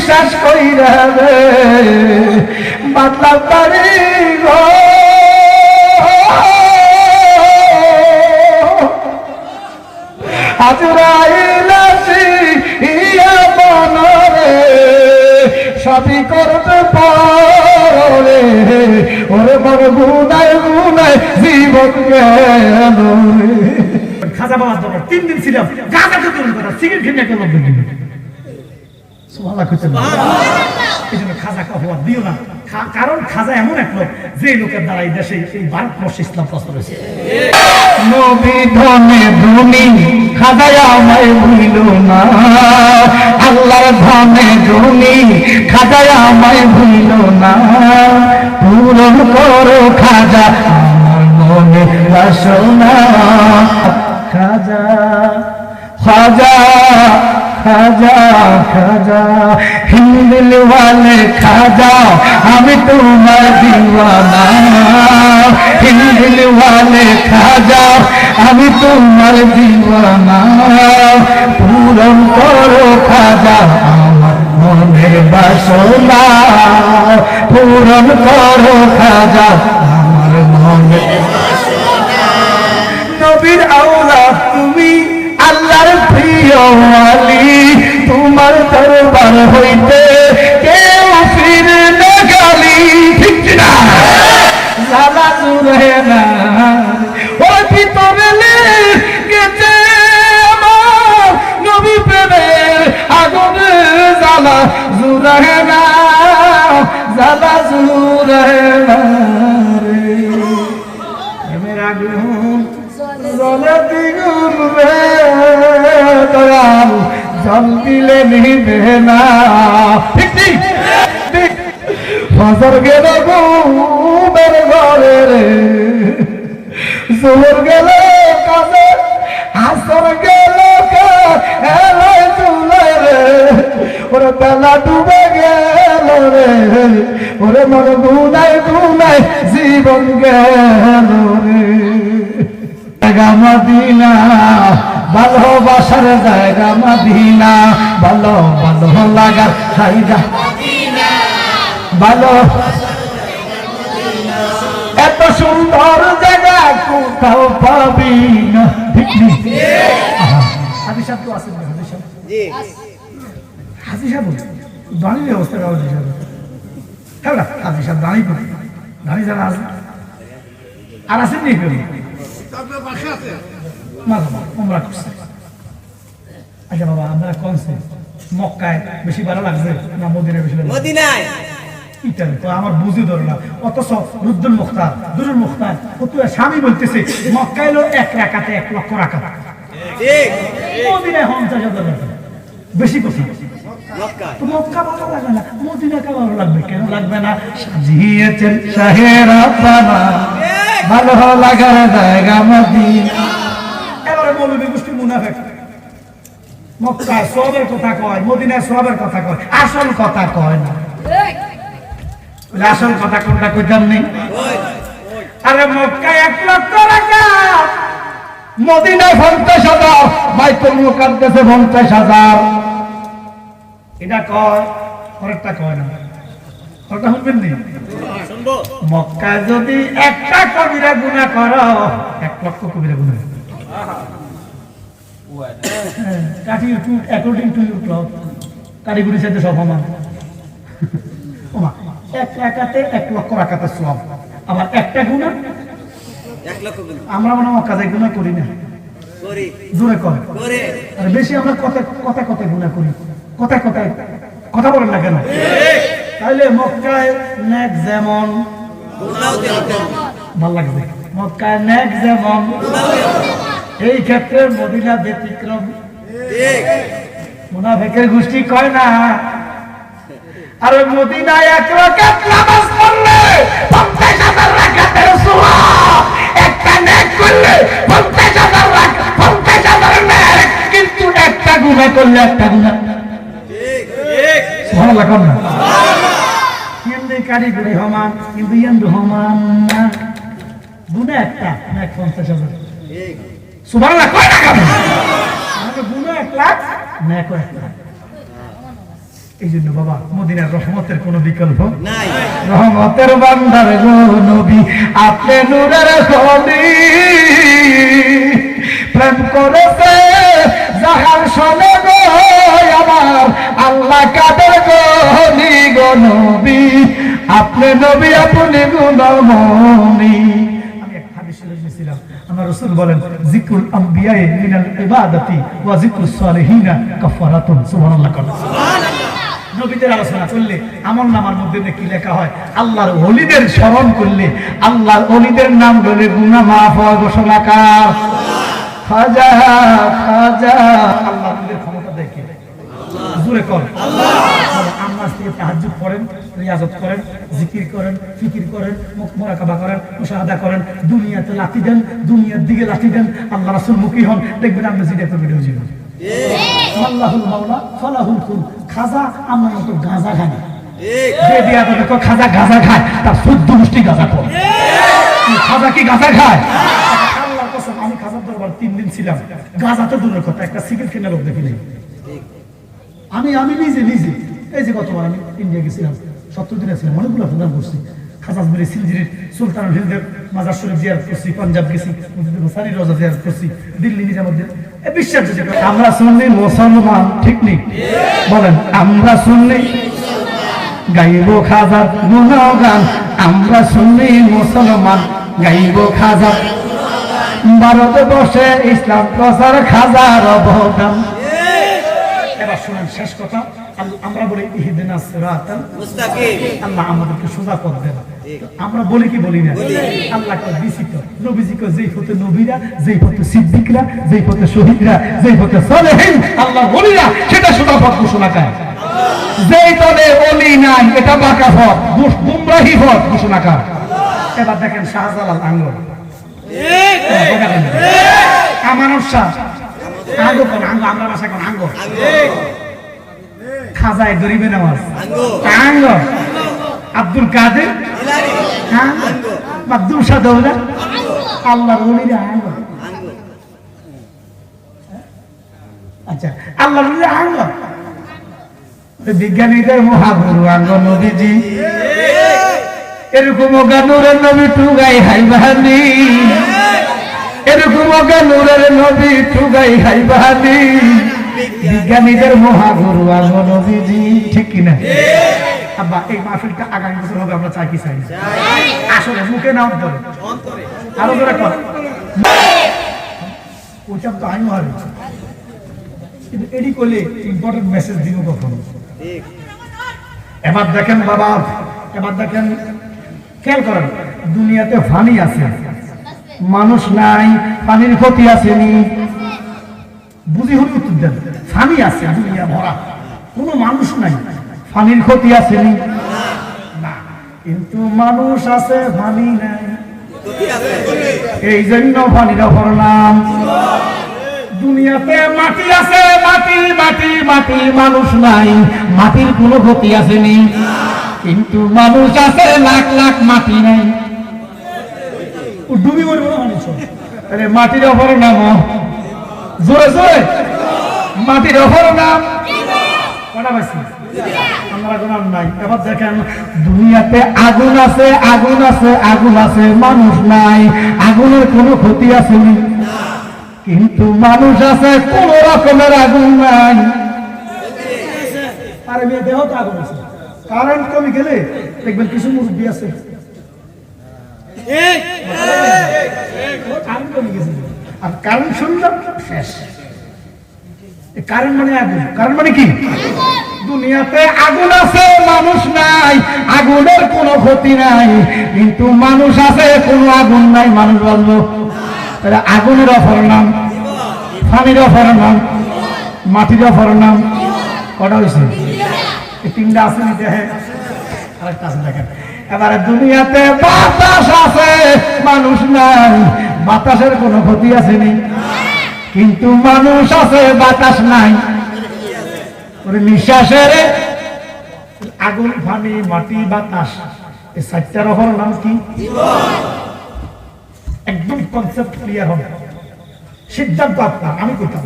বিশ্বাস কইরা রে বাতলা পারি গো আজরাইল আসিয়া বনরে সবই করতে পারে ওরে বড় গুনায় গুনায় জীবন গেল খাজা বাবার দরবার 3 দিন ছিলাম গাঁজা তো দূর কথা সিগারেট খেয়ে একটা লোক দিন সুবহানাল্লাহ কইতে এই জন্য খাজা খাওয়া দিও না কারণ খাজা এমন এক লোক যে লোকের দ্বারা এই দেশে এই ভারতবর্ষে ইসলাম প্রচার হয়েছে নবী ধনে ধনী খাজা আমায় ভুলিল না আল্লাহর ধনে ধনী খাজা আমায় ভুলিল না পূরণ করো খাজা আমার মনে বাসনা খাজা খাজা খাজা খাজা হিন্দিল ওয়ালে খাজা আমি তোমার দিওয়ানা হিন্দিল ওয়ালে খাজা আমি তোমার দিওয়ানা পূরণ করো খাজা আমার মনের বাসনা পূরণ করো খাজা আমার মনের বাসনা নবীর আওলাদ তুমি আল্লাহর প্রিয় ওয়ালি তোমার দরবার হইতে কেউ ফিরে না গালি ঠিক না লালা জুড়ে না ওই ভিতরে গেছে আমার নবী প্রেমের আগুনে জ্বালা জুড়ে না জ্বালা জুড়ে না রে প্রেমের আগুন জলে দ্বিগুণ রে দয়াল জল দিলে নিবে না ঠিক ঠিক ফজর গেল ঘুমের ঘরে রে জোহর গেল কাজে আসর গেল এলাই চুলে রে ওরে বেলা ডুবে গেল রে ওরে মন গুনায় গুনায় জীবন গেল রে জায়গা মদিনা ভালোবাসার জায়গা মদিনা ভালো ভালো লাগার জায়গা ভালো এত সুন্দর জায়গা কোথাও পাবি না ঠিক হাজি সাহেব তো আছেন হাজি সাহেব হাজি সাহেব দাঁড়িয়ে ব্যবস্থা করা হাজি সাহেব হ্যাঁ হাজি সাহেব দাঁড়িয়ে দাঁড়িয়ে যারা আছে আর আছেন নি আচ্ছা বাবা আমরা কোনছে মক্কায় বেশি ভালো লাগছে না মদিনায় বেশি ভালো মদিনায় আমার বুঝি ধরো না অথচ রুদ্দুল মুখতার দুরুল মুখতার ফতুয়া স্বামী বলতেছে মক্কায় এলো 1 রাকাতে 1 লক্ষ রাকাত ঠিক মদিনায় 50,000 রাকাত বেশি কথা তো মক্কা ভালো লাগে না মদিনা কা ভালো লাগবে কেন লাগবে না সাজিয়েছেন শাহেরা বানা ভালো লাগার জায়গা মদিনা এবারে মৌলবী গোষ্ঠী মুনাফিক মক্কায় সওয়াবের কথা কয় মদিনায় সওয়াবের কথা কয় আসল কথা কয় না আসল কথা কোনটা কইতাম নেই আরে মক্কায় 1 লক্ষ রাকাত মদিনায় 50,000 বাইতুল মুকাদ্দাসে 50,000 এটা কয় পরেরটা কয় না কথা শুনবেন নি শুনবো মক্কায় যদি একটা কবিরা গুনাহ করো 1 লক্ষ কবিরা গুনাহ কাটি to according to your cloth কারিগরি সাথে সব সমান ওমা এক রাকাতে 1 লক্ষ রাকাতের সওয়াব আবার একটা গুনাহ 1 লক্ষ গুনাহ আমরা মনে মক্কা যাই গুনাহ করি না করি জোরে কর করে আর বেশি আমরা কথা গুনাহ করি কথা বলেন না কেন তাইলে মক্কায় নেক যেমন গুনাহও তেমন ভালো লাগবে মক্কায় নেক যেমন এই ক্ষেত্রে মদিনা ব্যতিক্রম ঠিক মুনাফিকের গোষ্ঠী কয় না আরে মদিনায় 1 রাকাত নামাজ পড়লে 50,000 রাকাতের সওয়াব একটা নেক করলে 50,000 রাকাত 50,000 নেক কিন্তু একটা গুনাহ করলে একটা গুনাহ ঠিক ঠিক সুবহানাল্লাহ কোন না সুবহানাল্লাহ কিন্তু কারিগরি সমান কিন্তু ইয়ান্ডু সমান না গুনাহ একটা নেক 50,000 ঠিক সুবহানাল্লাহ কয় না কেন আমাকে গুনাহ 1 লাখ নেক 1 লাখ এই জন্য বাবা মদিনার রহমতের কোনো বিকল্প নাই। রহমতের বান্দার গো নবী, আপনি নূরের খনি, প্রেম করেছে জাহান শোনে গো আমার আল্লাহ কাদের গনি গো নবী, আপনি নবী আপনি গুণমণি। আমি এক হাদিস শুনেছিলাম, আমার রাসূল বলেন, যিকরুল আম্বিয়ায়ে মিনাল ইবাদাতি ওয়া যিকরুস সালিহিনা কাফারাতুন। সুবহানাল্লাহ। সুবহানাল্লাহ। নবীদের আলোচনা করলে আমলনামার মধ্যে কি লেখা হয়? আল্লাহর ওলিদের স্মরণ করলে, আল্লাহর ওলিদের নাম বলে গুনাহ মাফ হয়। ঘোষণা কার? খাজা খাজা। আল্লাহর ওলিদের ক্ষমতা দেখে জোরে কর আল্লাহ। আমরা থেকে তাহাজ্জুদ করেন, রিয়াজত করেন, জিকির করেন, ফিকির করেন, মুরাকাবা করেন, মুশাহাদা করেন, দুনিয়াতে লাথি দেন, দুনিয়ার দিকে লাথি দেন, আল্লাহ রাসূল মুখী হন, দেখবেন আমরা যেটা করবেন ওই জীবন। আল্লাহুল মাওলা ফালাহুল কুল। খাজা আমরা তো গাঁজা খাই, যে দিয়া তো দেখো খাজা গাঁজা খায়, তার 14 মুষ্টি গাঁজা খায়। খাজা কি গাঁজা খায়? আল্লাহর কসম, আমি খাজার দরবার 3 দিন ছিলাম, গাঁজা তো দূরের কথা, একটা সিগারেট কেনার লোক দেখি নাই। আমি নিজে এই যে গতবার আমি ইন্ডিয়া গেছিলাম, 70 দিনে ছিলাম, অনেকগুলো প্রোগ্রাম করছি। খাজাজপুরি সিলজিরির সুলতানুল হিন্দের মাজার শরীফ জিয়ারত করছি, পাঞ্জাব গেছি, মুফতি রোজা জিয়ারত করছি, দিল্লি নিজামুদ্দিন। বিশ্বাস আমরা সুন্নি মুসলমান, ঠিক নেই? বলেন আমরা সুন্নি, গাইব খাজার গুণগান। আমরা সুন্নি মুসলমান, গাইব খাজার। ভারতে বসে ইসলাম প্রচার, খাজার অবদান। এবার শুনেন শেষ কথা, আমরা বলি ইহদিনাস সিরাতাল মুস্তাকিম, আল্লাহ আমাদেরকে সোজা পথ দেন। আমরা বলি কি বলি না? আল্লাহ কয় দিছি তো, নবীজি কয় যেই পথে নবীরা, যেই পথে সিদ্দিকরা, যেই পথে শহীদরা, যেই পথে সালেহীন আল্লাহর ওলিরা, সেটা সোজা পথ ঘোষণা করে। যেই দলে ওলি নাই, এটা বাঁকা পথ, গুমরাহি পথ ঘোষণা করে। এবার দেখেন শাহজালাল আঙ্গুর, আমানত শাহ আঙ্গো কোন আঙ্গো, আমরা ভাষা কোন আঙ্গো, খাজায় গরিবে নামাজ আঙ্গো, আব্দুল কাদের আব্দুল শাহ দৌলা, আল্লাহর ওলিরা আঙ্গো। আচ্ছা, আল্লাহর ওলিরা আঙ্গো। বিজ্ঞানীদের মহাগুরু আঙ্গো নবীজি, এরকম নূরের নবী টুগাই হাইবাহানি, এরকম নূরের নবী টুগাই হাইবাহানি। বিজ্ঞানীদের মহাগুরু আঙ্গো নবীজি, ঠিক কিনা? আব্বা এই মাহফিলটা আগামী বছর হবে, আমরা চাই কি চাই? আসলে মুখে নাও ধরে আরো ধরে কর, ওইটা তো আমি হবে, কিন্তু এডি করলে ইম্পর্টেন্ট মেসেজ দিব কখনো। এবার দেখেন বাবা, এবার দেখেন, খেয়াল করেন, দুনিয়াতে ফানি আছে, মানুষ নাই, পানির ক্ষতি আসেনি। বুঝি হলে উত্তর দেন। ফানি আছে, দুনিয়া ভরা, কোনো মানুষ নাই, ফানির ক্ষতি আসেনি না, কিন্তু মানুষ আছে, ফানি নাই। এই জন্য ফানির অপর নাম। দুনিয়াতে মাটি আছে, মাটি মাটি মাটি, মানুষ নাই, মাটির কোনো ক্ষতি আসেনি, কিন্তু মানুষ আছে, লাখ লাখ, মাটি নাই। ডুবি মরবো না মানুষ। আরে মাটির অপর নাম, জোরে জোরে, মাটির অপর নাম কটা পাইছি? আমরা কোনো নাই। এবার দেখেন, দুনিয়াতে আগুন আছে, আগুন আছে, আগুন আছে, মানুষ নাই, আগুনের কোনো ক্ষতি আসেনি, কিন্তু মানুষ আছে, কোন রকমের আগুন নাই। আরে মেয়ে দেহ তো আগুন আছে, কারেন্ট কমে গেলে দেখবেন কিছু মুরব্বী আছে, আর কারেন্ট শুনলাম শেষ। কারেন্ট মানে আগুন, কারেন্ট মানে কি? দুনিয়াতে আগুন আছে, মানুষ নাই, আগুনের কোনো ক্ষতি নাই, কিন্তু মানুষ আছে, কোনো আগুন নাই, মানুষ বলবো। তাহলে আগুনের অপর নাম, পানির অপর নাম, মাটির অপর নাম কটা হয়েছে? তিনটা আছে নি দেহে, আরেকটা আছে দেখেন। এবারে দুনিয়াতে বাতাস আছে, মানুষ নাই, বাতাসের কোনো ক্ষতি আসেনি, কিন্তু মানুষ আছে, বাতাস নাই। নিঃশ্বাসের আগুন, পানি, মাটি, বাতাস, এই চারটার অপর নাম কি? একদম কনসেপ্ট ক্লিয়ার হবে, সিদ্ধান্ত আপনার, আমি করতাম।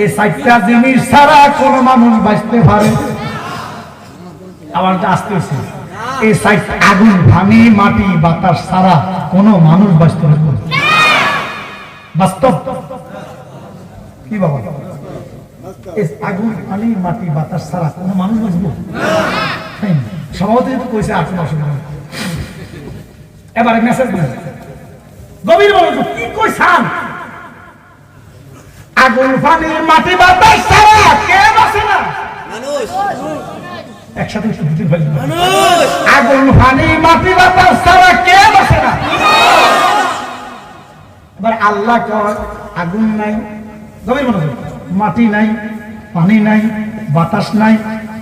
এই চারটা জিনিস ছাড়া কোন মানুষ বাঁচতে পারে? আবার আসতেছে এই চারটা, আগুন, পানি, মাটি, বাতাস ছাড়া কোন মানুষ বাঁচতে পারবে না। বাস্তব কি বাবা? আগুন, পানি, মাটি, বাতাস ছাড়া কোন মানুষ বাঁচবো? সভাপতি তো কইছে আর কোনো অসুবিধা নেই। এবারে মেসেজ দেন, গভীর মনোযোগ। কি কইছান? আগুন, পানি, মাটি, বাতাস ছাড়া কে বাঁচে না? একসাথে দিতে পারি। আগুন, পানি, মাটি, বাতাস ছাড়া কে বাঁচে না? এবার আল্লাহ কয় আগুন নাই, গভীর মনোযোগ, মাটি নাই, পানি নাই, বাতাস নাই,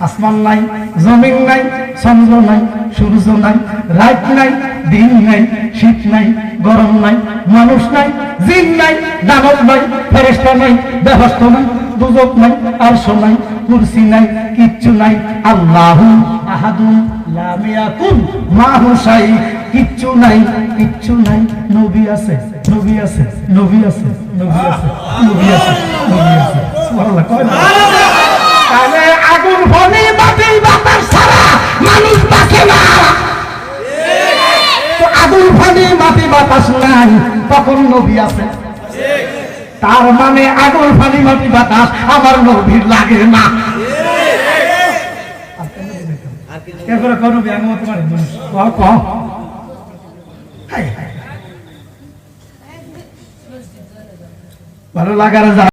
আসমান নাই, জমিন নাই, চন্দ্র নাই, সূর্য নাই, রাত নাই, দিন নাই, শীত নাই, গরম নাই, মানুষ নাই, জিন নাই, দানব নাই, ফেরেশতা নাই, বেহেশত নাই, দুজক নাই, আরশ নাই, কুরসি নাই, কিচ্ছু নাই। আল্লাহু আহাদুন লাম ইয়াকুন মাহু শাই, কিচ্ছু নাই, কিচ্ছু নাই। নবী আছে, নবী আছে, নবী আছে, নবী আছে, নবী আছে, নবী আছে। সুবহানাল্লাহ কয় না? তাহলে আগুন, পানি, মাটি, বাতাস ছাড়া মানুষ বাঁচে না। তো আগুন, পানি, মাটি, বাতাস নাই, তখন নবী আছে। তার মানে আগুন, পানি, মাটি, বাতাস আমার নবীর লাগে না। এরপরে করবি আমি তোমার ভালো লাগার